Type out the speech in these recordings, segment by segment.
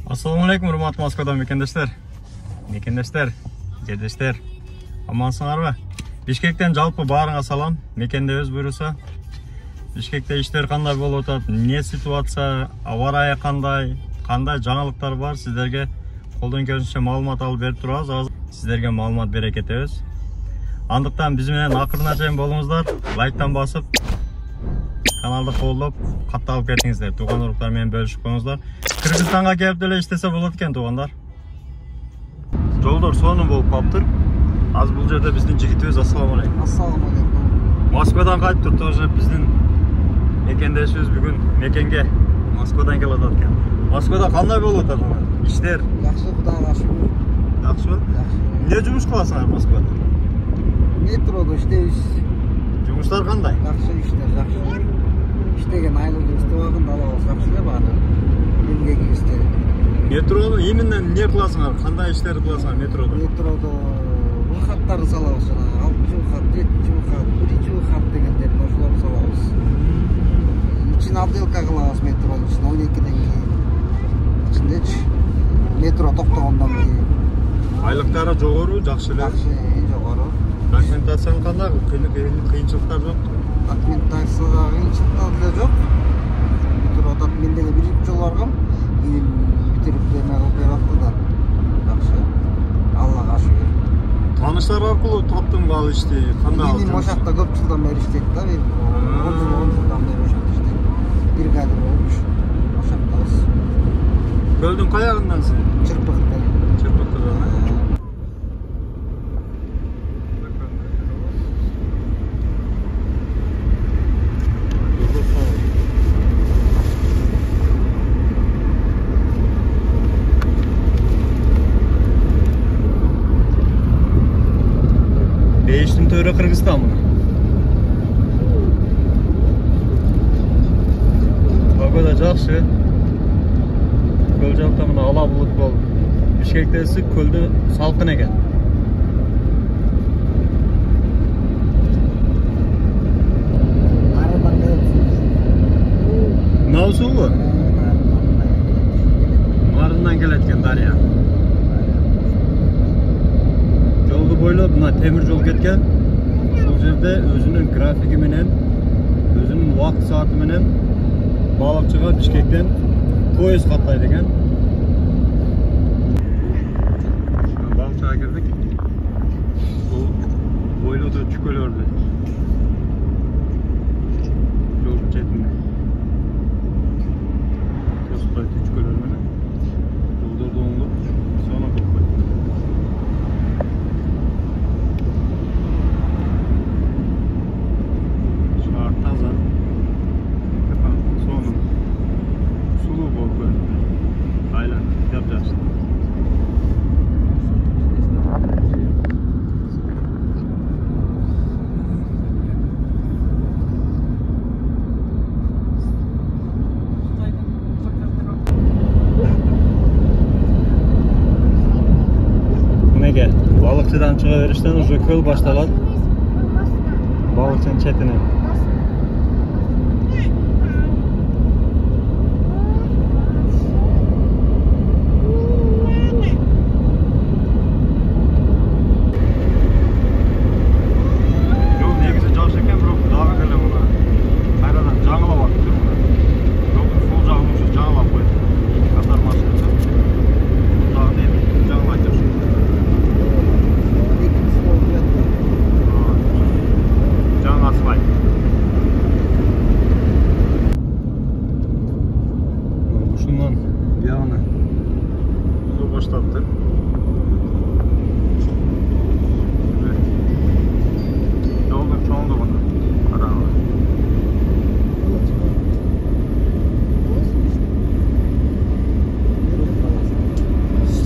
Assalamualaikum урматтуу Москвадан мекендештер, жердештер, амансыңарбы? Бишкектен жалпы баарыңа салам. Мекенде өз буйруса. Бишкекте иштер кандай болуп атат, эмне ситуация, аба ырайы кандай жаңылыктар бар, сиздерге колдон келишинче маалымат алып берип турабыз. Сиздерге маалымат бере кетебиз. Андыктан биз менен акырына чейин болуңуздар, лайктан басып, каналды колдоп, катталып кетиңиздер. Тууган уруктар менен бөлүшүп коюңуздар. Кыргызстанга келип деле иштесе болот экен туугандар. Жолдор сонун болуп калыптыр. Аз бул жерде биздин жигитибиз. Ассаламу алейкум. Ассаламу алейкум. Москвадан кайтып турду уже биздин мекендешибиз бүгүн мекенге Москвадан келип атат экен. Москвада кандай болуп атат иштер? Жакшы, Кудайга шүгүр. Жакшыбы? Эмне жумуш кыласыңар Москвада? Метрода иштейбиз. Жумуштар кандай? Жакшы иштер, жакшы. Иштеген айлык истебагын алабыз, жакшы эле баары. Эмгеги иштери. Метрода именно эмне кыласыңар? Кандай иштер кыласыңар метрода? Метрода выходтарды салабыз, жанагы 6-чы выход, 7-чи выход, 1-чи выход дегендерди ошолорду салабыз. Ичин отделка кылабыз метронун ичине 12ден кийин. Ичиндечи метро токтогондон кийин. Айлыктары жогору, жакшы эле. Жакшы, жогору. Документацияң кандай? Кыйынчылыктар жокпу? Документацияда кыйынчылыктар деле жок. Бүтүп атат. Мен деле биринчи жолу баргам. Кийин бүтүрүп эме кылып берип атты да. Жакшы. Аллага шүгүр. Тааныштар аркылуу таптым ал ишти. Кандай алып? Менин ошакта көп жылдан бери иштейт да. Мен 10 жылдан бери ошакта иштейт. Бригада болуш. Ошактабыз. Көлдүн каягындансың? Чырпыктан. Чырпыктан. Бейиштин төрө Кыргызстан мына. Погода жакшы. Көл жакта мына ала булут болуп. Бишкекте ысык, көлдө салкын экен. Мына суубу? Нарындан келет экен дарыя. Жолду бойлоп мына темир жол кеткен. Ошол жерде өзүнүн графиги менен, өзүнүн убакыт сааты менен балыкчыга Бишкектен поезд каттайт экен. Балыкчыга кирдик. Бул бойлоодо чүкөлөрдү. Жолдун четинде. Тосуп коет чүкөлөр менен. Жолдорду оңдоп, сонун кылып койт. Балыкчыдан чыга бериштен уже көл башталат. Балыкчынын четине. Жол негизи жакшы экен, бирок дагы эле мына кайрадан жаңылап атып тур. Жолдун сол жагын ушу жаңылап койду. Катар машина. Бул жагын эми жаңылайт деп. Asfalt. Ушундан бияны узу баштапты. Жолдун чоңдугуна карагыла.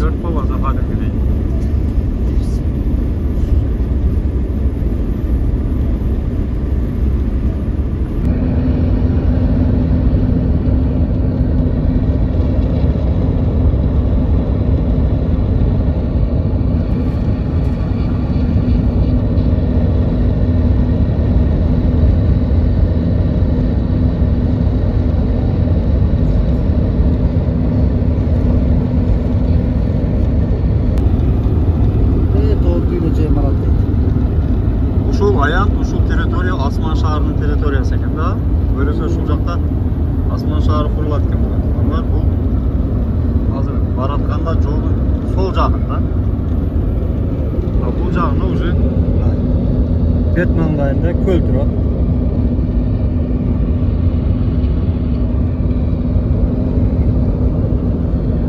Төрт полоса кадимгидей. анда жолдун сол жагында. А бул жагында уже бет маңдайында көл турат.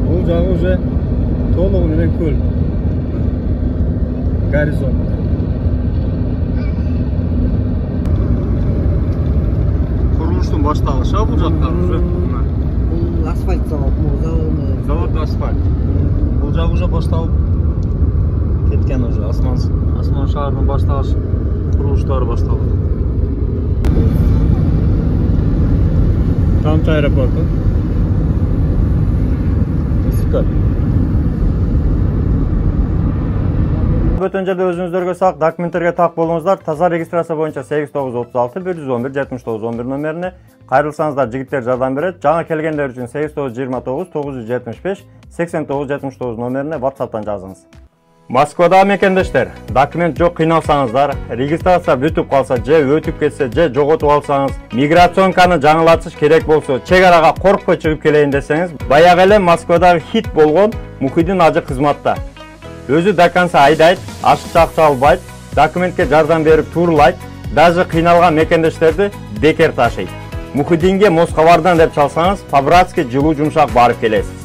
Бул жагы уже толугу менен көл. Горизонт. Курулуштун башталышы бул жакта уже. Бул асфальт заводу. Завод асфальт. Бул жак уже башталып кеткен уже. Асман шаарынын башталыш курулуштары башталды. Тамчы аэропорту. Өтөн жерде өзүңүздөргө сак документтерге так болуңуздар. Таза регистрация боюнча 8936 111 7911 номерине кайрылсаңыздар жигиттер жардам берет. Жаңа келгендер үчүн 8929 975 8979 номерине WhatsApp'тан жазыңыз. Москвада мекендештер, документ жок кыйналсаңыздар, регистрация бүтүп калса, же өтүп кетсе, же жоготуп алсаңыз, миграционканы жаңылатыш керек болсо, чек арага коркпой чыгып келейин десеңиз, баягы эле Москвадагы хит болгон Мухиддин ажы кызматта. Өзү до конца айдайт, ашыкча акча албайт, документке жардам берип турлайт, даже кыйналган мекендештерди бекер ташыйт. Мухиддинге Москвадан деп чалсаңыз, по-братски жылуу жумшак барып келесиз.